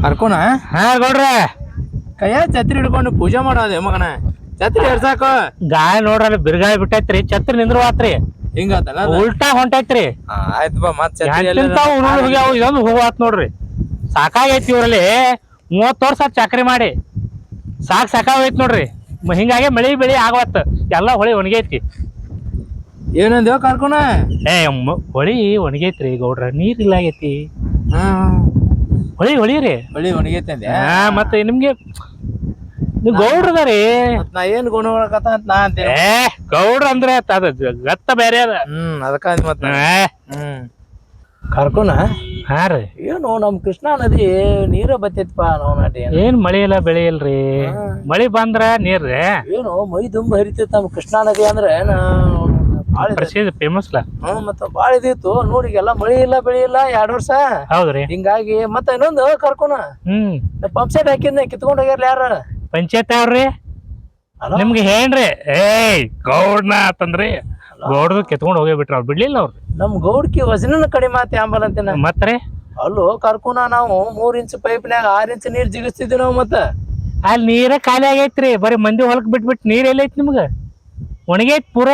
ಕರ್ಕೋಣ ಹಾ ಗೌಡ್ರ ಕೈಯ ಛತ್ರಿ ಹಿಡ್ಕೊಂಡು ಪೂಜೆ ಮಾಡೋದೆ ಮಗನ. ಛತ್ರಿ ಎರ್ಸಾಕ ಗಾಯ ನೋಡ್ರಿ ಬಿರ್ಗಾಯ ಬಿಟ್ಟೈತ್ರಿ ಛತ್ರಿ ನಿಂದ್ರವಾತ್ರಿ ಹಿಂಗಾತಲ್ಲ ಉಲ್ಟಾ ಹೊಂಟೈತ್ರಿ. ಆಯ್ತು ಬಾ ಮತ್ ಛತ್ರಿ ಹೋಗ್ಯಾವ ಇದೊಂದು ಹೋಗಾತ್ ನೋಡ್ರಿ. ಸಾಕಾಗೈತಿ ಇವ್ರಲ್ಲಿ 30 ವರ್ಷ ಚಾಕ್ರಿ ಮಾಡಿ ಸಾಕಾಗೈತಿ ನೋಡ್ರಿ. ಹಿಂಗಾಗಿ ಮಳಿ ಬೆಳಿ ಆಗವತ್ತ ಎಲ್ಲಾ ಹೊಳಿ ಒಣಗೈತಿ. ಏನಂದೇವ ಕರ್ಕೋಣ? ಹೊಳಿ ಒಣಗೈತ್ರಿ ಗೌಡ್ರ, ನೀರ್ ಇಲ್ಲ ಆಗೈತಿ. ಹೊಳಿ ಹೊಳಿರಿ ಹೊಳಿ ಒಣಗೈತಿ ಅಂದೆ. ಮತ್ತೆ ನಿಮ್ಗೆ ನೀವು ಗೌಡ್ರದಾರಿ. ನಾ ಏನ್ ಗುಣ ಅಂತ ನಾ ಅಂತೇನೆ. ಗೌಡ್ರ ಅಂದ್ರೆ ಅದ ಗತ್ತ ಬೇರೆ ಅದ. ಅದಕ್ಕ ಮತ್ ಕರ್ಕೋಣ. ಹಾ ರೀ ಏನು ನಮ್ ಕೃಷ್ಣಾ ನದಿ ನೀರ ಬತ್ತೈತಿಪ್ಪ ನಾವು ನಾಟಿ. ಏನ್ ಮಳಿ ಇಲ್ಲ ಬೆಳಿ ಇಲ್ರಿ. ಮಳಿ ಬಂದ್ರ ನೀರ್ರಿ ಏನು ಮೈ ತುಂಬ ಹರಿತೈತಿ ನಮ್ ಕೃಷ್ಣಾ ನದಿ ಅಂದ್ರೆ ಪ್ರಸಿದ್ಧ ಫೇಮಸ್ ಲಾ. ಮತ್ತ ಬಾಳ ಇದಿತ್ತು ನೋಡಿ. ಎಲ್ಲ ಮಳಿ ಇಲ್ಲ ಬೆಳಿ ಇಲ್ಲ 2 ವರ್ಷ. ಹೌದ್ರಿ. ಹಿಂಗಾಗಿ ಮತ್ತ ಇನ್ನೊಂದು ಕರ್ಕೋಣ. ಪಂಪ್ ಸೆಟ್ ಹಾಕಿದ್ನ ಕಿತ್ಕೊಂಡ್ ಹೋಗ್ಯಾರ ಯಾರ? ಪಂಚಾಯತ್ ಅವ್ರಿ. ನಿಮ್ಗೆ ಹೇಳ್ರಿ ಗೌಡ್ನ ಆತಂದ್ರಿ ಗೌಡ್ದು ಕಿತ್ಕೊಂಡ್ ಹೋಗೇ ಬಿಟ್ರ ಅವ್ರು ಬಿಡ್ಲಿಲ್ಲ ಅವ್ರು. ನಮ್ ಗೌಡ್ಕಿ ವಜನ ಕಡಿಮೆ ಆತಿ ಅಂಬಲ್ ಅಂತಿನ. ಮತ್ರಿ ಅಲ್ಲೋ ಕರ್ಕೋಣ ನಾವು 3 ಇಂಚ್ ಪೈಪ್ನ್ಯಾಗ 6 ಇಂಚ್ ನೀರ್ ಜಿಗಿಸ್ತಿದ್ವಿ ನಾವು. ಮತ್ತ ಅಲ್ಲಿ ನೀರ ಖಾಲಿ ಆಗೈತ್ರಿ. ಬರೀ ಮಂದಿ ಹೊಲಕ್ ಬಿಟ್ಬಿಟ್ಟು ನೀರ್ ಎಲ್ಲೈತಿ ನಿಮ್ಗ? ಒಣಗೈತ್ ಪೂರ.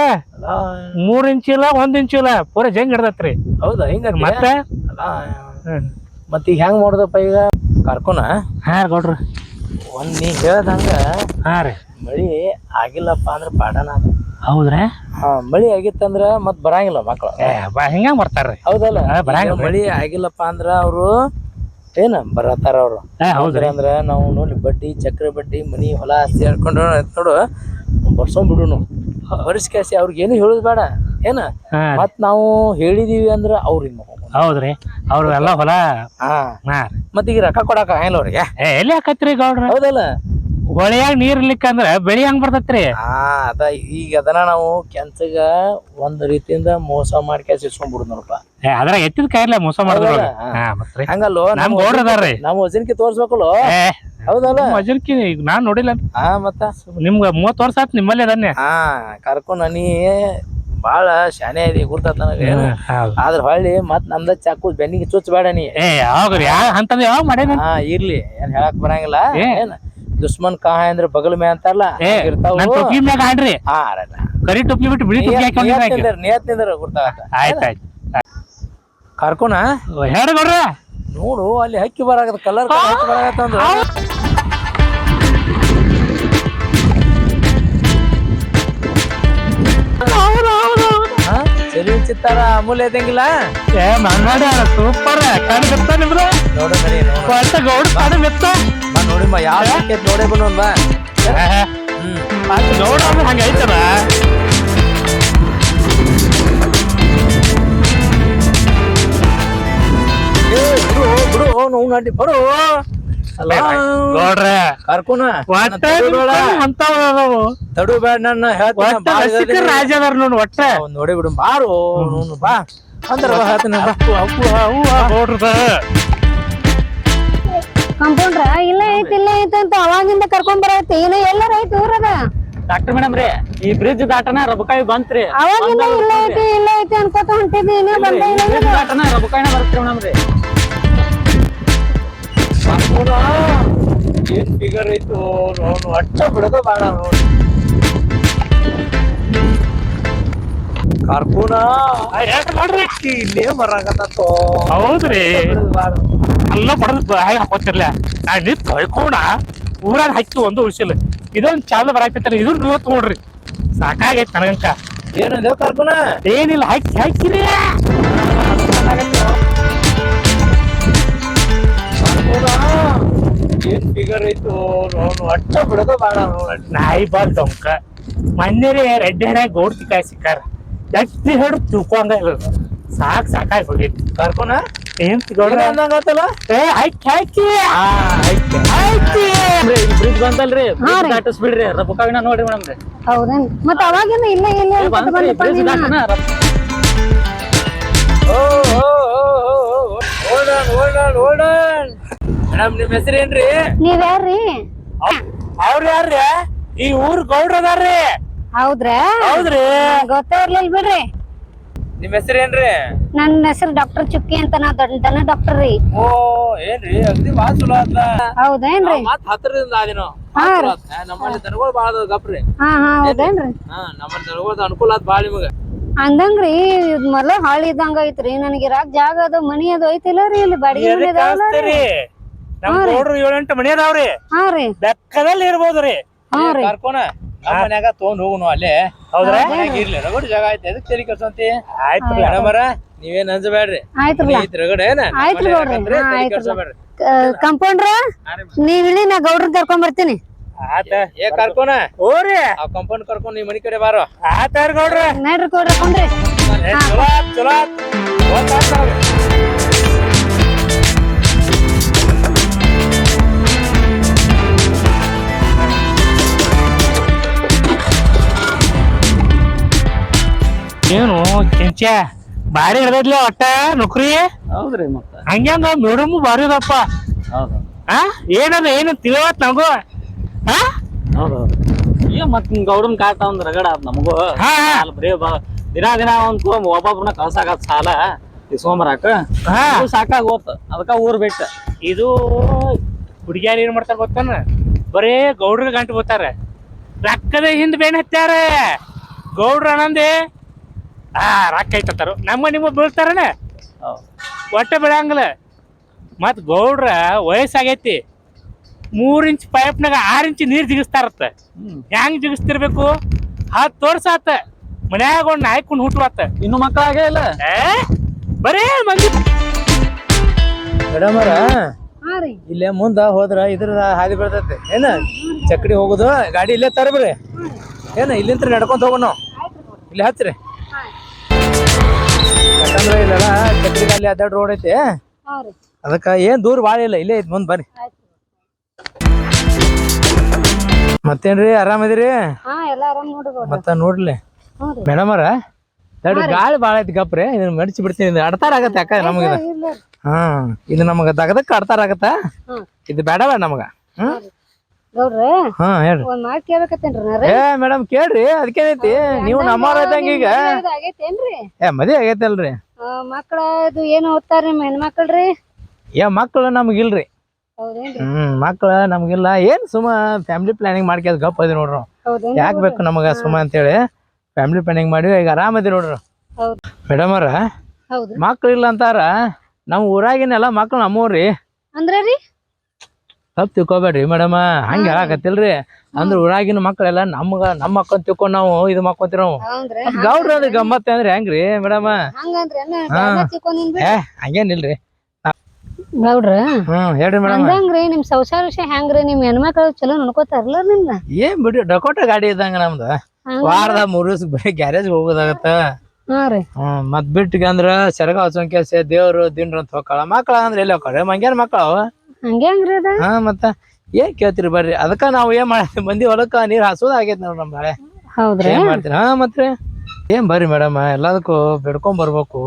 3 ಇಂಚ್ ಇಲ್ಲ 1 ಇಂಚ್ ಇಲ್ಲ ಪೂರ ಜಂಗ್ ಹಿಡ್ದತ್ರಿ. ಹೌದಾ? ಹಿಂಗ ಮತ್ತೆ ಮತ್ತ ಈಗ ಹೆಂಗ್ ಮಾಡುದಪ್ಪ ಈಗ ಕರ್ಕೋಣ? ಹಾ ಗೌಡ್ರ ಒಂದ್ ನೀ ಹೇಳ್ದಂಗ ಹಾ ರೀ ಮಳಿ ಆಗಿಲ್ಲಪ್ಪ ಅಂದ್ರ ಪಾಡನ. ಹೌದ್ರಾ? ಮಳಿ ಆಗಿತ್ತಂದ್ರ ಮತ್ ಬರಂಗಿಲ್ಲ ಮಕ್ಳು. ಹಿಂಗ ಬರ್ತಾರ್ರಿ. ಹೌದಲ್ಲ? ಮಳಿ ಆಗಿಲ್ಲಪ್ಪ ಅಂದ್ರ ಅವ್ರು ಏನ ಬರತಾರ ಅವ್ರು. ಹೌದ್ರಿ. ಅಂದ್ರ ನಾವು ನೋಡಿ ಬಡ್ಡಿ ಚಕ್ರ ಬಡ್ಡಿ ಮನಿ ಹೊಲ ಆಸ್ತಿ ಹೇಳ್ಕೊಂಡು ನೋಡು ಬರ್ಸೊಂಡ್ ಬಿಡುನು. ವರ್ಷಕ್ಕಾಸಿ ಅವ್ರಿಗೆ ಏನು ಹೇಳುದ್ ಬೇಡ ಏನ. ಮತ್ ನಾವು ಹೇಳಿದೀವಿ ಅಂದ್ರ ಅವ್ರಿಗೆ ಹೌದ್ರಿ. ಅವ್ರು ಎಲ್ಲ ಹೊಲ ಮತ್ ಈಗ ರೊಕ್ಕ ಕೊಡಾಕ ಆಗಲ್ಲ ಅವ್ರಿಗೆ. ಎಲ್ಲಿ ಹಾಕತ್ರಿ ಗೌಡ್ರ? ಹೌದಲ್ಲ? ಹೊಳೆಯಾಗ ನೀರ್ ಇರ್ಲಿಕ್ಕಂದ್ರ ಬೆಳಿ ಹೆಂಗ್ ಬರ್ತೈತ್ರಿ? ಅದ ಈಗ ಅದನ್ನ ನಾವು ಕೆಂಚಗ ಒಂದ್ ರೀತಿಯಿಂದ ಮೋಸ ಮಾಡ್ಕ್ಯಾಸ್ ಇಸ್ಕೊಂಡ್ಬಿಡುದ್ ನೋಡಪ್ಪ. ಅದ್ರ ಎತ್ತಿದ ಕೈಲ ಮೋಸ ಮಾಡಿದ್ರ ಹಂಗಲ್ಲೋ. ನಮ್ ಗೌಡ್ರ ಅದಾರ್ರಿ. ನಾವು ವಜನ್ಕಿ ತೋರ್ಸ್ಬೇಕಲ್ಲ. ಹೌದಲ್ಲ? ವಜನ್ಕಿ ನಾನ್ ನೋಡಿಲ್ಲ. ಮತ್ತ ನಿಮ್ಗ 30 ವರ್ಷ ಆತ್ ನಿಮ್ಮಲ್ಲಿ ಅದನ್ನೇ. ಕರ್ಕೊಂಡ್ ನೀ ಬಾಳ ಶಾನೆ ಇದೆ ಗುರ್ತತ್ ನನಗೆ. ಆದ್ರ ಹೊಳ್ಳಿ ಮತ್ ನಮ್ದ ಚಾಕು ಬೆನ್ನಿಗೆ ಚುಚ್ಚಬೇಡ ನೀ. ಯಾವಾಗ್ರಿ ಅಂತಂದ ಯಾವಾಗ ಮಾಡೇನ? ಇರ್ಲಿ ಏನ್ ಹೇಳಕ್ ಬರಂಗಿಲ್ಲ. ಏನ್ ದುಶ್ಮನ್ ಕಾಹ ಅಂದ್ರೆ ಬಗಲ್ ಮೇ ಅಂತಾರಲ್ಲ ಟೊಪ್ಪಿ ಮ್ಯಾಗ ಆಡ್ರಿ. ಕರಿ ಟೊಪ್ಪಿ ಬಿಟ್ಟು ಬಿಳಿ ಟೊಪ್ಪಿ ನಿಯತ್ ನಿಂದ್ರ ಗುರ್ತಾಗತ್ತ. ಆಯ್ತಾಯ್ತು ಕರ್ಕೋಣ. ಹೇಳ್ರಿ ಗೌಡ್ರ. ನೋಡು ಅಲ್ಲಿ ಹಕ್ಕಿ ಬರಾಗತ್ತ ಕಲರ್ ಬರಾಗತ್ತಂದ್ರ ಸರಿ ಚಿತ್ತಾರ ಅಮೂಲ್ಯ ಇದ್ದಂಗಿಲ್ಲ. ಸೂಪರ್ ಕಾಡು ಬಿತ್ತ ನಿಮ್ದು. ನೋಡು ಗೌಡ ಕಾಡು ಬಿತ್ತ ನೋಡಿ ಯಾವ ನೋಡೇ ಬಣ್ಣ ಬಾ. ಗೌಡ ಅಂದ್ರೆ ಹಂಗ ಐತದ. ಬಿಡು ನೋವು ನಾಟಿ ಬಡು ಗೌಡ್ರ ಕರ್ಕೋಣ. ತಡು ಬೇಡ ನನ್ನ ರಾಜದಾರ ನೋಡಿ ಒಟ್ಟ ನೋಡಿ ಬಿಡು ಬಾರು ಬಾ ಅಂದ್ರ ಕಂಪೌಂಡ್ರ ಇಲ್ಲ ಐತಿ ಇಲ್ಲ ಐತಿ ಅಂತ ಅವಾಗಿಂದ ಕರ್ಕೊಂಡ್ ಬರೈತಿ. ಇನ್ನು ಎಲ್ಲಾರ ಐತಿ ಊರದ? ಡಾಕ್ಟರ್ ಮೇಡಮ್ ರೀ ಈ ಬ್ರಿಡ್ಜ್ ದಾಟನ ರಬಕಾಯಿ ಬಂತ್ರಿ. ಅವಾಗಿಂದ ಇಲ್ಲ ಐತಿ ಇಲ್ಲ ಐತಿ ಅನ್ಕೋತ ಹೊಂಟಿದ್ವಿ. ಇನ್ನೂ ಬಂದೇ ಇಲ್ಲ. ದಾಟನ ರಬಕಾಯಿನ ಬರ್ತ್ರಿ ಮೇಡಮ್ ರೀ. ಏನ್ ಫಿಗರ್ ಐತು ನೋಡು. ಅಟ್ಟ ಬಿಡೋದು ಬೇಡ ನೋಡಿ. ಕರ್ಕೋಣ ಇಲ್ಲೇ ಬರಾಕತ್ತೋ. ಹೌದ್ರಿ. ಎಲ್ಲ ಬಡದ್ ಹಾಗೆ ಹಾಕೋತಿರ್ಲ ನಿಂತ್ ಹೊಯ್ಕೋಣ ಊರಾಗ ಹಕ್ಕಿ ಒಂದು ಉಳಿಸಿಲ್ಲ. ಇದೊಂದು ಚಾಲ ಬರಾಕೈತಾರ. ಇದ್ರ ಇವತ್ತು ನೋಡ್ರಿ ಸಾಕಾಗೈತಿ ನನಗಂಕ. ಏನಂದ ಕರ್ಕೋಣ? ಏನಿಲ್ಲ ಹಾಕಿರಿ. ಏನ್ ಫಿಗರ್ ಐತು ನೋಡು. ಅಟ್ಟ ಬಿಡೋದು ಬೇಡ ನೋಡಿ. ನಾಯಿ ಬಾಲ್ ಡೊಂಕ ಮೊನ್ನೆ ರೆಡ್ಡಿ ಹಣ ಗೌಡ್ತಿ ಕಾಯಿ ಸಿಕ್ಕಾರ. ಎತ್ತಿ ಹೇಳಿ ತಿಳ್ಕೊಂಡ ಸಾಕಾಗಿ ಹೋಗೈತಿ. ಕರ್ಕೋಣ ಏನ್ ಗೌಡ್ರ ಅಂದಂಗತ್ತಲ್ಲ. ಬ್ರಿಡ್ಜ್ ಬಂದಲ್ರಿ ದಾಟಿಸ್ಬಿಡ್ರಿ ರಬಕಾಯಿನ ನೋಡ್ರಿ ಮೇಡಮ್ ರೀ. ಹೌದೇನ್? ಮತ್ತ ಅವಾಗಿಂದ ಇಲ್ಲ ಇಲ್ಲ ಬ್ರಿಡ್ಜ್ ದಾಟನ. ಮೇಡಮ್ ನಿಮ್ ಹೆಸರೇನ್ರಿ? ನೀವ್ ಯಾರ್ರಿ? ಅವ್ರ ಯಾರ್ರಿ? ಈ ಊರ್ ಗೌಡ್ರ ಅದಾರ್ರಿ. ಹೌದ್ರಾ? ಹೌದ್ರಿ. ಗೊತ್ತೇ ಇರ್ಲಿಲ್ಲ ಬಿಡ್ರಿ. ನಿಮ್ ಹೆಸರು ಏನ್ರಿ? ನನ್ನ ಹೆಸರು ಡಾಕ್ಟರ್ ಚುಕ್ಕಿ ಅಂತ, ನಾ ದನ ಡಾಕ್ಟರ್ ರೀ. ಓ ಏನ್ರಿ ಅಗ್ದಿ ಬಾಳ ಚಲೋ ಆತ. ಹೌದೇನ್ರಿ? ಮತ್ ಹತ್ರದಿಂದ ಆದಿನೋ ನಮ್ಮಲ್ಲಿ ದನಗಳು ಬಾಳ ಅದಾವ ಗಪ್ರಿ. ಹಾ ಹೌದೇನ್ರಿ? ನಮ್ಮಲ್ಲಿ ದನಗಳದ ಅನುಕೂಲ ಆತ್ ಬಾಳ ನಿಮಗ. ಅಂದಂಗ್ರಿ ಮೊದ್ಲ ಹಾಳಿ ಇದ್ದಂಗ ಐತ್ರಿ. ನನಗೆ ಇರಾಕ್ ಜಾಗ ಅದು ಮನಿ ಅದು ಐತಿಲ್ಲ ರೀ, ಇಲ್ಲಿ ಬಾಡಿಗೆ ಮನಿ ಅದಾವಲ್ಲ ರೀ. ನಮ್ ಗೌಡ್ರು 7-8 ಮನಿ ಅದಾವ್ರಿ. ಹಾ ರೀ, ಬೆಕ್ಕದಲ್ಲಿ ಇರ್ಬೋದ್ರಿ. ಕರ್ಕೋಣ ನಮ್ಮ ಮನ್ಯಾಗ ತಗೊಂಡ್ ಹೋಗುನು ಅಲ್ಲೇ. ಹೌದ್ರಾ? ಇರ್ಲಿ ರಗಡ್ ಜಾಗ ಐತಿ, ಎದಕ್ ತಲಿ ಕೆಡ್ಸಂತಿ? ಆಯ್ತು ಮೇಡಮರ ನೀವೇನ್ ಅಂಜಬೇಡ್ರಿ. ಆಯ್ತ್ರಲ್ಲ ರಗಡ ಏನ ಆಯ್ತ್ರಿ ಗೌಡ್ರಿ. ಕಂಪೌಂಡ್ರ ನೀವ್ ಇಲ್ಲಿ, ನಾ ಗೌಡ್ರನ್ ಕರ್ಕೊಂಡ್ ಬರ್ತೀನಿ. ಏ ಕರ್ಕೋಣ ಓರಿ ಆ ಕಂಪೌಂಡ್ ಕರ್ಕೊಂಡ್ ನೀವ್ ಮನಿ ಕಡೆ ಬಾರೋ. ಆತಾರ ಗೌಡ್ರ. ನಡ್ರಿ ಗೌಡ್ರ ಕೊಂಡ್ರಿ. ಚಲೋ ಆತ್ ಚಲೋ ಆತ್. ಏನು ಕೆಂಚ ಬಾರಿ ಹಿಡ್ದೈತ್ಲೆ ಒಟ್ಟ ನೌಕರಿ. ಹೌದ್ರಿ ಮತ್ತ ಹಂಗ್ಯಾಂಗ ಮೇಡಮ್ ಬಾರಿ ಅದಪ್ಪ. ಹೌದು ಹಾ ಏನದ ಏನು ತಿಳಿವತ್ ನಮಗೂ. ಹಾ ಹೌದೌದು. ಏನ್ ಮತ್ ಗೌಡನ್ ಕಾಟ ಒಂದ್ ರಗಡ ಆತ್ ನಮಗೂ. ಹಾ ಬರೀ ದಿನ ಒಂದ್ ಒಬ್ಬೊಬ್ರನ್ನ ಕಳ್ಸಾಕತ್ ಸಾಲ ಇಸ್ಕೊಂಬರಾಕ ಸಾಕಾಗ ಹೋತ್. ಅದಕ್ಕ ಊರ್ ಬಿಟ್ಟ. ಇದು ಹುಡುಗಿಯಾರ ಏನ್ ಮಾಡ್ತಾರ ಗೊತ್ತಾನ? ಬರೇ ಗೌಡ್ರ ಗಂಟು ಗೊತ್ತಾರ, ರೊಕ್ಕದ ಹಿಂದ್ ಬೇನ್ ಹತ್ತಾರ. ಗೌಡ್ರ ಅನ್ನಂದೆ ರೊಕ್ಕ ಐತಾರ, ನಮ್ಮ ನಿಮ್ಮ ಬೀಳ್ತಾರನ ಒಟ್ಟೆ ಬೆಳೆಯಂಗಿಲ್ಲ. ಮತ್ ಗೌಡ್ರ ವಯಸ್ಸಾಗೈತಿ, 3 ಇಂಚ್ ಪೈಪ್ನಾಗ 6 ಇಂಚ್ ನೀರ್ ಜಿಗಿಸ್ತಾರತ್ತ. ಹೆಂಗ್ ಜಿಗಿಸ್ತಿರ್ಬೇಕು? 10 ವರ್ಷ ಆತ ಮನ್ಯಾಗ ಒಂದ್ ನಾಯ್ಕೊಂಡು ಹುಟ್ಟುವತ್ತ. ಇನ್ನು ಮಕ್ಕಳಾಗೇ ಇಲ್ಲ. ಬರೇ ಮಂದಿ ಮೇಡಮರ ಇಲ್ಲೇ ಮುಂದ ಹೋದ್ರ ಇದ್ರ ಹಾದಿ ಬೀಳ್ತೈತಿ ಏನ, ಚಕ್ಕಡಿ ಹೋಗುದು ಗಾಡಿ ಇಲ್ಲೇ ತರಬ್ರಿ ಏನ, ಇಲ್ಲಿಂತ್ರ ನಡ್ಕೊಂತ ಹೋಗೋಣ. ಇಲ್ಲಿ ಹಚ್ಚ್ರಿ, ಯಾಕಂದ್ರ ಇಲ್ಲೆಲ್ಲ ಚಕ್ಕಡಿ ಅಲ್ಲಿ ಅಡ್ಡ ರೋಡ್ ಐತಿ. ಅದಕ್ಕ ಏನ್ ದೂರ ಬಾಳ ಇಲ್ಲ, ಇಲ್ಲೇ ಐತಿ ಮುಂದ್ ಬರ್ರಿ. ಮತ್ತೇನ್ರಿ ಆರಾಮದಿರಿ? ಮತ್ತ ನೋಡ್ಲಿ ಮೇಡಮರ ಗಾಳಿ ಬಾಳ ಐತಿ ಗಪ್ರಿ, ಇದನ್ನ ಮಡಿಸಿ ಬಿಡ್ತೀನಿ. ಅಡ್ತಾರ ಆಗತ್ತ ಯಾಕ ನಮಗ ಇದು ನಮಗ ದಗದಕ್ಕ ಅಡ್ತಾರ ಆಗತ್ತ. ಇದು ಬೇಡ ನಮಗ. ಹೇಳ್ರಿ. ಏ ಮೇಡಮ್ ಕೇಳ್ರಿ, ಅದಕ್ಕೇನೈತಿ? ನೀವು ನಮ್ಮವ್ರ ಇದ್ದಂಗ ಈಗ. ಮದ್ವಿ ಆಗೈತಲ್ರಿ? ಮಕ್ಕಳ ಏನು ಓದ್ತಾರ ನಿಮ್ ಹೆಣ್ಮಕ್ಳ್ರಿ? ಮಕ್ಳು ನಮಗಿಲ್ರಿ. ಮಕ್ಳ ನಮ್ಗಿಲ್ಲ. ಏನ್ ಸುಮ್ಮ ಫ್ಯಾಮಿಲಿ ಪ್ಲಾನಿಂಗ್ ಮಾಡ್ಕೊಂಡ್ ಗಪ್ ಅದಿ ನೋಡ್ರಿ. ಯಾಕ್ ಬೇಕು ನಮಗ ಸುಮ್ಮ ಅಂತೇಳಿ ಫ್ಯಾಮಿಲಿ ಪ್ಲಾನಿಂಗ್ ಮಾಡಿ ಈಗ ಆರಾಮದಿ ನೋಡ್ರಿ. ಮೇಡಮ್ ಅವ್ರ ಮಕ್ಳು ಇಲ್ಲ ಅಂತಾರ, ನಮ್ ಊರಾಗಿನೆಲ್ಲ ಮಕ್ಳು ನಮ್ಮವ್ರಿ. ಅಂದ್ರಿ ತಪ್ಪು ತಿಳ್ಕೊಬೇಡ್ರಿ ಮೇಡಮ್, ಹಂಗ ಹೇಳಾಕತ್ತಿಲ್ರಿ. ಅಂದ್ರ ಊರಾಗಿನ ಮಕ್ಳೆಲ್ಲ ನಮ್ಮ ಮಕ್ಕಳು ತಿಳ್ಕೊಂಡ್ ನಾವು ಇದು ಮಾಡ್ಕೊಂತೀವಿ. ನಾವು ಗೌಡ್ರ ಅದ್ ಗಮ್ಮತ್ತೆ ಅಂದ್ರೆ ಹೆಂಗ್ರಿ ಮೇಡಮ್? ಹಂಗೇನಿಲ್ರಿ ಗೌಡ್ರ. ಹೇಳ್ರಿ ಮೇಡಮ್. ಅಂದಂಗ್ರಿ ನಿಮ್ ಸಂಸಾರ ವಿಷಯ ಹೆಂಗ್ರಿ? ನಿಮ್ ಹೆಣ್ಮಕ್ಳು ಚಲೋ ನೋಡ್ಕೋತಾರಲ್ಲ ನಿಮ್ನ? ಏನ್ ಬಿಡ್ರಿ, ಡಕೋಟ ಗಾಡಿ ಇದ್ದಂಗ ನಮ್ದು. ವಾರದಾಗ 3 ದಿವಸ ಬರೀ ಗ್ಯಾರೇಜ್ ಹೋಗೋದಾಗತ್ತ. ಮತ್ ಬಿಟ್ಟಿಗೆ ಅಂದ್ರ ಸೆರಗ ಹಚ್ಚೋನ್ ಕೆಲ್ಸ, ದೇವ್ರು ದಿನ್ರ ಅಂತ ಹೋಗ್ಕಳ. ಮಕ್ಳ ಅಂದ್ರೆ ಎಲ್ಲಿ ಹೋಗ್ಕಳ? ಮಂಗ್ಯಾನ ಮಕ್ಳ ಹಂಗ್ರಿ ಅದ. ಮತ್ತ ಏನ್ ಕೇಳ್ತೀರಿ ಬರ್ರಿ. ಅದಕ್ಕ ನಾವ್ ಏನ್ ಮಾಡ್ತೀವಿ, ಮಂದಿ ಹೊಲಕ್ಕ ನೀರ್ ಹಾಸೋದ ಆಗೇತಿ ನೋಡ್ರಿ ನಮ್ ಮಳೆ. ಏನ್ ಮಾಡ್ತೀರಿ? ಮತ್ರಿ ಏನ್ ಬರ್ರಿ ಮೇಡಮ್, ಎಲ್ಲದಕ್ಕೂ ಬಿಡ್ಕೊಂಡ್ ಬರ್ಬೇಕು.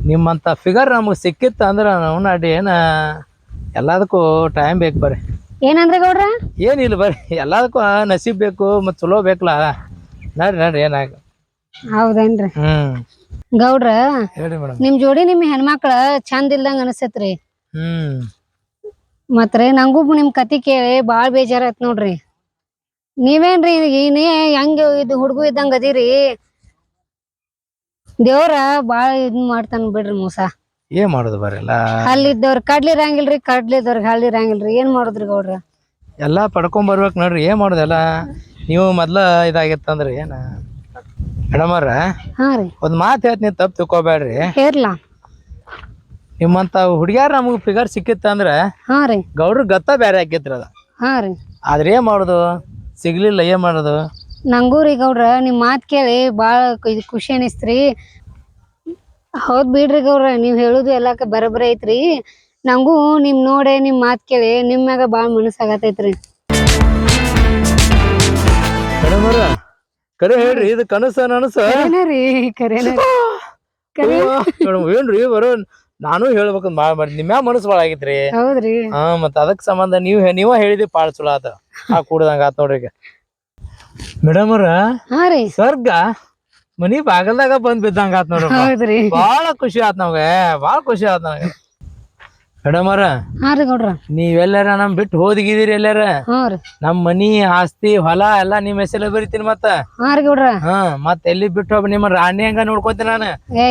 ನಿಮ್ಮಂತ ಫಿಗರ್ ನಮಗ್ ಸಿಕ್ಕಿತ್ತ ಅಂದ್ರ ನಾವು ನಾಡಿ ಏನ ಎಲ್ಲದಕ್ಕೂ ಟೈಮ್ ಬೇಕು ಬರ್ರಿ. ಏನಂದ್ರೆ ಗೌಡ್ರ? ಏನಿಲ್ಲ ಬರ್ರಿ, ಎಲ್ಲದಕ್ಕೂ ನಸೀಬ್ ಬೇಕು, ಮತ್ ಚಲೋ ಬೇಕಲ್ಲ. ನಡ್ರಿ ಏನಾಗ. ಹೌದೇನ್ರಿ? ಗೌಡ್ರ ಹೇಳ್ರಿ ಮೇಡಮ್. ನಿಮ್ ಜೋಡಿ ನಿಮ್ ಹೆಣ್ಮಕ್ಳ ಚಂದ ಇಲ್ದಂಗ ಅನಸ್ತೇತ್ರಿ. ಮತ್ರಿ ನಂಗೂ ನಿಮ್ ಕತಿ ಕೇಳಿ ಬಾಳ್ ಬೇಜಾರ ಆಯ್ತ್ ನೋಡ್ರಿ. ನೀವೇನ್ರಿ ನೀ ಹೆಂಗ ಇದು ಹುಡುಗು ಇದ್ದಂಗ ಅದಿರಿ? ದೇವ್ರ ಬಾಳ ಇದ್ ಮಾಡ್ತಾನ ಬಿಡ್ರಿ ಮೋಸ. ಏನ್ ಮಾಡುದು ಬರಲ್ಲ. ಅಲ್ಲಿದ್ದವ್ರ ಕಡ್ಲಿರಂಗಿಲ್ರಿ, ಕಡ್ಲಿದವ್ರ ಹಳ್ಳಿರಂಗಿಲ್ರಿ. ಏನ್ ಮಾಡುದ್ರಿ ಗೌಡ್ರ? ಎಲ್ಲಾ ಪಡ್ಕೊಂಡ್ ಬರ್ಬೇಕ್ ನೋಡ್ರಿ. ಏನ್ ಮಾಡುದೆಲ್ಲ ನೀವು ಮೊದ್ಲ ಇದಾಗಿತ್ತಂದ್ರ ಏನ ಮೇಡಮರ? ಒಂದ್ ಮಾತ್ ಹೇಳ್ತೀನಿ, ತಪ್ಪು ತಿಳ್ಕೊಬೇಡ್ರಿ. ಹೇರ್ಲಾ? ನಿಮ್ಮಂತ ಹುಡುಗ್ಯಾರ ನಮಗ್ ಫಿಗರ್ ಸಿಕ್ಕಿತ್ತ ಅಂದ್ರ ಗೌಡ್ರ ಗತ್ತ ಬ್ಯಾರೆ ಆಕೇತ್ರಿ ಅದ. ಆದ್ರ ಏನ್ ಮಾಡುದು, ಸಿಗ್ಲಿಲ್ಲ. ಏನ್ ಮಾಡುದು? ನಂಗೂ ರೀ ಗೌಡ್ರ ನಿಮ್ ಮಾತ್ ಕೇಳಿ ಬಾಳ ಖುಷಿ ಅನಿಸ್ತ್ರಿ. ಹೌದ್ ಬಿಡ್ರಿ ಗೌಡ್ರ, ನೀವ್ ಹೇಳುದು ಎಲ್ಲಾಕ ಬರಬರಿ ಐತ್ರಿ. ನಂಗೂ ನಿಮ್ ನೋಡೆ ನಿಮ್ ಮಾತ್ ಕೇಳಿ ನಿಮ್ ಮ್ಯಾಗ ಬಾಳ ಮನಸ್ಸಾಗತೈತ್ರಿ. ಮೇಡಮರ ಕರೆ ಹೇಳ್ರಿ, ಇದು ಕನಸ ನನಸ? ಏನ್ರಿ ಬರೋ ನಾನು ಹೇಳ್ಬೇಕಂದ್ ಬಾಳ ಮಾಡಿ ನಿಮ್ಯಾ ಮನಸ್ಸು ಬಾಳ ಆಗಿತ್ರಿ. ಹೌದ್ರಿ? ಮತ್ ಅದಕ್ ಸಂಬಂಧ ನೀವ ಹೇಳಿದಿ ಬಾಳ ಚಲೋ ಆತ. ಕೂಡದಂಗ ಆತ್ ನೋಡ್ರಿ. ಈಗ ಮೇಡಮ್ ಅವ್ರ ಸ್ವರ್ಗ ಮನಿ ಬಾಗಲ್ದಾಗ ಬಂದ್ ಬಿದ್ದಂಗ ಆತ್ ನೋಡ್ರಿ ಹೌದ್ರಿ ಬಾಳ ಖುಷಿ ಆತ್ ನಮ್ಗೆ ಬಾಳ ಖುಷಿ ಆತ್ ನನಗೆ ಮೇಡಮ್ ಅವ್ರ ಹಾ ರೀ ಗೌಡ್ರ ನೀವೆಲ್ಲಾರ ನಮ್ ಬಿಟ್ಟು ಹೋದ್ಗಿದಿರಿ ಎಲ್ಲಾರ ಹಾ ರೀ ನಮ್ ಮನಿ ಆಸ್ತಿ ಹೊಲ ಎಲ್ಲಾ ನಿಮ್ ಹೆಸರ ಬರಿತೀನಿ ಮತ್ತ ಹಾ ರೀ ಗೌಡ್ರ ಮತ್ ಎಲ್ಲಿ ಬಿಟ್ಟು ಹೋಗ್ ನಿಮ್ಮ ರಾಣಿ ಹಂಗ ನೋಡ್ಕೋತೀನಿ ನಾನು ಏ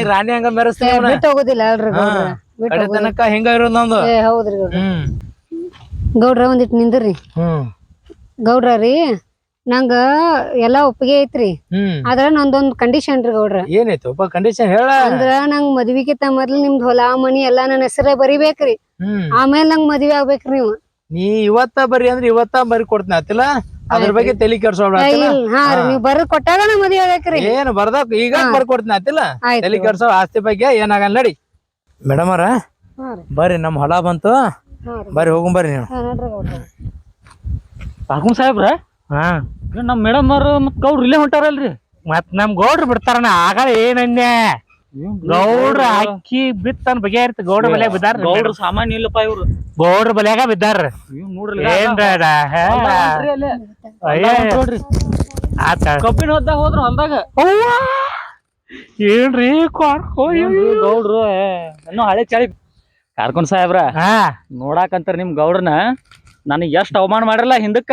ರಾಣಿ ಹಂಗ ಮೆರೆಸ್ತೀನಿ ಬಿಟ್ಟು ಹೋಗುದಿಲ್ಲ ಅಲ್ರಿ ಗೌಡ್ರ ಕಡೆ ತನಕ ಹಿಂಗ ಇರೋದ್ ನಮ್ದು ಏ ಹೌದ್ರಿ ಗೌಡ್ರ ಹ್ಮ್ ಗೌಡ್ರ ಒಂದಿಟ್ ನಿಂದ್ರಿ ಗೌಡ್ರ ರೀ ನಂಗ ಎಲ್ಲಾ ಒಪ್ಪಿಗೆ ಐತ್ರಿ ಆದ್ರ ನಂದೊಂದ್ ಕಂಡೀಷನ್ ರೀ ಗೌಡ್ರ ಏನಾಯ್ತು ಒಬ್ಬ ಕಂಡೀಷನ್ ಹೇಳ ಅಂದ್ರ ನಂಗ್ ಮದ್ವಿಗಿಂತ ಮೊದ್ಲು ನಿಮ್ದ್ ಹೊಲ ಮನಿ ಎಲ್ಲಾ ನನ್ನ ಹೆಸರೇ ಬರಿಬೇಕ್ರಿ ಆಮೇಲೆ ನಂಗ್ ಮದ್ವಿ ಆಗ್ಬೇಕ್ರಿ ನೀವು ನೀ ಇವತ್ತ ಬರಿ ಅಂದ್ರೆ ಇವತ್ತ ಬರಿ ಕೊಡ್ತೀನಿ ಆತಿಲ್ಲ ಅದ್ರ ಬಗ್ಗೆ ತಲೆ ಕೆಡ್ಸೋಬ್ರ ಹಾ ರೀ ನೀವ್ ಬರ್ ಕೊಟ್ಟಾಗ ನಾ ಮದ್ವಿ ಆಗ್ಬೇಕ್ರಿ ಏನು ಬರ್ದಾಕ್ ಈಗ ಬರ್ಕೊಡ್ತೀನಿ ಆತಿಲ್ಲ ತಲೆ ಕೆಡ್ಸೋ ಆಸ್ತಿ ಬಗ್ಗೆ ಏನಾಗಲ್ಲ ನಡಿ ಮೇಡಮ್ ಅವ್ರ ಬರ್ರಿ ನಮ್ ಹೊಲ ಬಂತು ಬರ್ರಿ ಹೋಗುಂ ಬರ್ರಿ ನೀವು ಪಾರ್ಕೊಂಡ್ ಸಾಹೇಬ್ರ ನಮ್ ಮೇಡಮ್ ಅವ್ರು ಮತ್ ಗೌಡ್ರು ಇಲ್ಲೇ ಹೊಂಟಾರಲ್ರಿ ಮತ್ ನಮ್ ಗೌಡ್ರು ಬಿಡ್ತಾರನ ಆಗ ಏನನ್ಯ ಗೌಡ್ರ ಅಕ್ಕಿ ಬಿತ್ತನ್ ಬಗೆ ಇರ್ತ ಗೌಡ್ರ ಬಲ್ಯಾಗ ಬಿದ್ದಾರ ಗೌಡ್ರ ಸಾಮಾನ್ಯ ಇಲ್ಲಪ್ಪ ಇವ್ರು ಗೌಡ್ರ ಬಲ್ಯಾಗ ಬಿದ್ದಾರ ಕಬ್ಬಿನ ಹೊದ್ದಾಗ ಹೋದ್ರ ಹೊಲ್ದಾಗ ಏನ್ರಿ ಗೌಡ್ರು ಇನ್ನೂ ಹಳೆ ಚಳಿ ಕಾರ್ಕೊಂಡ್ ಸಾಹೇಬ್ರ ನೋಡಾಕಂತಾರ ನಿಮ್ ಗೌಡ್ರನ ನನಗ್ ಎಷ್ಟ್ ಅವಮಾನ ಮಾಡಿರಲ್ಲ ಹಿಂದಕ್ಕ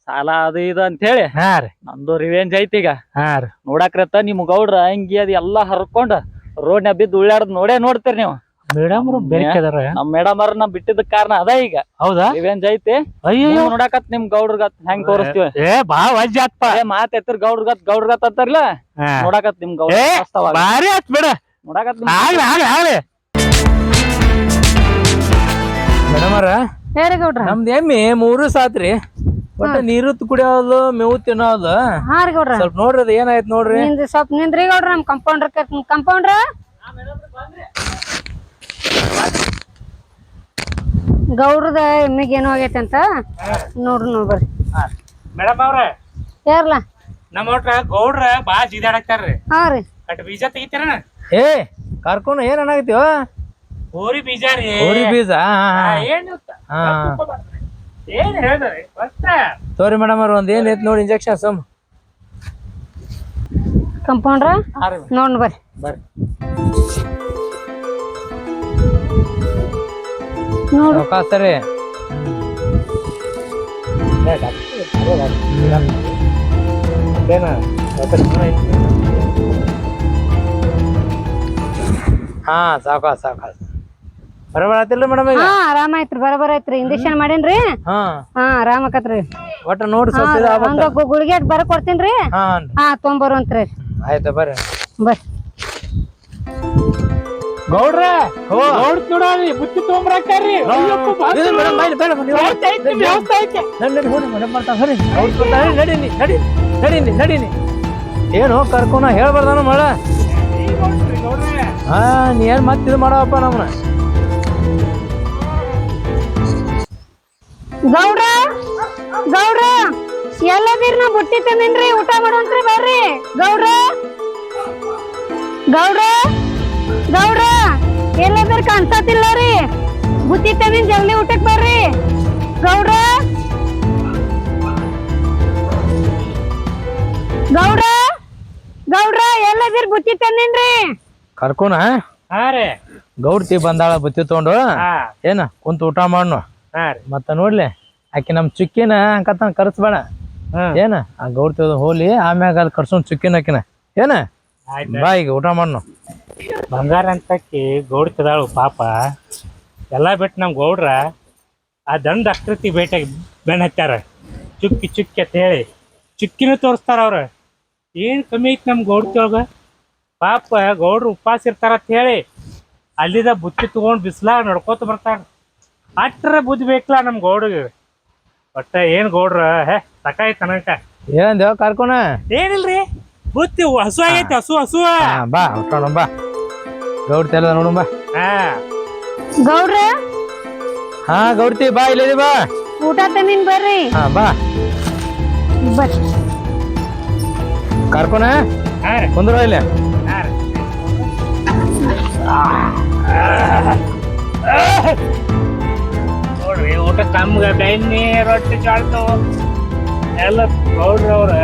ಸಾಲ ಅದು ಇದು ಅಂತ ಹೇಳಿ ನಂದು ರಿವೆಂಜ್ ಐತಿ ಈಗ ನೋಡಾಕ್ರತ್ತ ನಿಮ್ ಗೌಡ್ರ ಅಂಗಿ ಅದ್ ಎಲ್ಲಾ ಹರ್ಕೊಂಡ್ ರೋಡ್ನ್ಯಾಗ ಬಿದ್ದು ಉಳ್ಳಾಡದ್ ನೋಡ್ತೀರಿ ನೀವು ಮೇಡಮ್ ನಮ್ ಮೇಡಮ್ ಅವ್ರ ನಾ ಬಿಟ್ಟಿದ್ದ ಕಾರಣ ಅದ ಈಗ ಹೌದಾ ರಿವೆಂಜ್ ಐತಿ ನೋಡಾಕತ್ ನಿಮ್ ಗೌಡ್ರಗತ್ ಹೆಂಗ್ ತೋರಿಸ್ತೀವಿ ಮಾತ್ ಎತ್ತಿರ ಗೌಡ್ರಗತ್ ಅಂತಾರಲ್ಲ ನೋಡಾಕತ್ ನಿಮ್ ಗೌಡ್ರ ನೋಡಾಕತ್ ಮೇಡಮ್ ಅವ್ರ ಹೇಳಿ ಗೌಡ್ರ ನಮ್ದು ಎಮ್ಮಿ 3 ಸಾತ್ರಿ ಒಟ್ಟ ನೀರು ಕುಡಿಯೋದು ಮೇವು ತಿನ್ನೋದು ಹಾ ರೀ ಗೌಡ್ರ ಸ್ವಲ್ಪ ನೋಡ್ರಿ ಅದ ಏನಾಯ್ತು ನೋಡ್ರಿ ಸ್ವಲ್ಪ ನಿಂದ್ರಿ ಗೌಡ್ರ ನಮ್ ಕಂಪೌಂಡ್ರ ಗೌಡ್ರದ ಎಮ್ಮಿಗೆ ಏನೋ ಆಗೈತೆ ಅಂತ ನೋಡ್ರಿ ಮೇಡಮ್ ಅವ್ರ ಯಾರಲ್ಲ ನಮ್ಮ ಒಟ್ರ ಗೌಡ್ರ ಬಾ ಜಿದಾಡಕ್ತಾರ್ರಿ ಹಾ ರೀ ಕಟ್ ಬೀಜ ತೆಗಿತಾರ ಏ ಕರ್ಕೊಂಡು ಏನ್ ಏನಾಗೈತಿವ ಹೋರಿ ಬೀಜ ರೀ ಹೋರಿ ಬೀಜ ಏನ್ ಹೇಳ್ರಿ ತೋರಿ ಮೇಡಮ್ ಅವ್ರ ಒಂದ್ ಏನ್ ಐತ್ ನೋಡಿ ಇಂಜೆಕ್ಷನ್ ಸಮ್ ಕಂಪೌಂಡ್ರ ನೋಡ್ ಬರ್ರಿ ನೋಡು ಸರಿ ಹಾ ಸಾವ್ಕಾಸ್ ಬರಬರ ಆತಿಲ್ಲ ಮೇಡಮ್ ಈಗ ಆರಾಮ ಐತ್ರಿ ಬರಬರ ಐತ್ರಿ ಇಂಜೆಕ್ಷನ್ ಮಾಡೇನ್ರಿ ಹಾ ಆರಾಮ ಆಕತ್ರಿ ಒಟ್ಟ ನೋಡಿ ಸ್ವಲ್ಪ ಗುಳಿಗೆ ಬರ ಕೊಡ್ತೀನ್ರಿ ಹಾ ತೊಂಬರುವಂತ್ರಿ ಆಯ್ತ ಬರ್ರಿ ಗೌಡ್ರ ನೋಡ್ರಿ ಬುತ್ತಿ ತೊಗೊಂಬರಾಕ್ತಾರ್ರಿ ನಡೀನಿ ಏನು ಕರ್ಕೊಂಡ ಹೇಳ್ಬಾರ್ದಾನ ಮಳ ನೀ ಏನ್ ಮತ್ ಇದು ಮಾಡವಪ್ಪ ನಮ್ಮನ ಗೌಡ್ರ ಎಲ್ಲದಿರ್ ನಾ ಬುಟ್ಟಿ ತಂದೇನ್ರಿ ಊಟ ಮಾಡುವಂತ್ರಿ ಬರ್ರಿ ಗೌಡ್ರ ಎಲ್ಲದಿರ್ ಕಾಣ್ಸತಿಲ್ಲ ರೀ ಬುತ್ತಿ ತಂದಿನ್ ಜಲ್ದಿ ಊಟಕ್ ಬರ್ರಿ ಗೌಡ್ರ ಎಲ್ಲದಿರ್ ಬುತ್ತಿ ತಂದೇನ್ರಿ ಕರ್ಕೋಣ ಗೌಡ್ತಿ ಬಂದಾಳ ಬುತ್ತಿ ತಗೊಂಡು ಏನ ಕುಂತ ಊಟ ಮಾಡ್ನು ಮತ್ತ ನೋಡ್ಲಿ ಆಕಿ ನಮ್ ಚುಕ್ಕಿನ ಅಂಕತನ ಕರ್ಸ್ಬೇಡ ಏನ ಆ ಗೌಡ್ತಿ ಹೋಲಿ ಆಮ್ಯಾಗ ಅಲ್ಲಿ ಕರ್ಸೊಂಡ್ ಚುಕ್ಕಿನ ಆಕಿನ ಏನ ಬಾ ಈಗ ಊಟ ಮಾಡ್ನು ಬಂಗಾರ ಅಂತಕ್ಕಿ ಗೌಡ್ತಿದಾಳು ಪಾಪ ಎಲ್ಲಾ ಬಿಟ್ಟು ನಮ್ ಗೌಡ್ರ ಆ ದಂಡ ಅಕೃತಿ ಬೇಟೆಗೆ ಬೆನ್ ಹತ್ತಾರ ಚುಕ್ಕಿ ಅಂತ ಹೇಳಿ ಚುಕ್ಕಿನ ತೋರಿಸ್ತಾರ ಅವ್ರ ಏನ್ ಕಮ್ಮಿ ಐತಿ ನಮ್ ಗೌಡ್ತಿಯೊಳಗ ಪಾಪ ಗೌಡ್ರು ಉಪವಾಸ ಇರ್ತಾರ ಅಂತ ಹೇಳಿ ಅಲ್ಲಿದ ಬುತ್ತಿ ತಗೊಂಡ್ ಬಿಸ್ಲಾಗ ನಡ್ಕೋತ ಬರ್ತಾರ ಅಟ್ರ ಬುದ್ಧಿ ಬೇಕಲ್ಲ ನಮ್ ಗೌಡ್ರಿಗೆ ಒಟ್ಟ ಏನ್ ಗೌಡ್ರ ಸಾಕಾಯ್ತ ನನಕ ಏನ್ ದೇವ ಕರ್ಕೋಣ ಏನಿಲ್ರಿ ಬುತ್ತಿ ಹಸು ಆಗೈತಿ ಹಸು ಬಾ ಊಟ ಬಾ ಗೌಡ್ತಿ ಎಲ್ಲ ನೋಡು ಬಾ ಗೌಡ್ರ ಹಾ ಗೌಡ್ತಿ ಬಾ ಇಲ್ಲದಿ ಬಾ ಊಟ ತಂದಿನ್ ಬರ್ರಿ ಬಾ ಕರ್ಕೋಣ ಕುಂದ್ರ ಇಲ್ಲ ನೋಡ್ರಿ ಊಟ ಕಮ್ಗ ಬೆಣ್ಣೆ ರೊಟ್ಟಿ ಚಾಳ್ತಾವ ಎಲ್ಲ ಗೌಡ್ರವ್ರ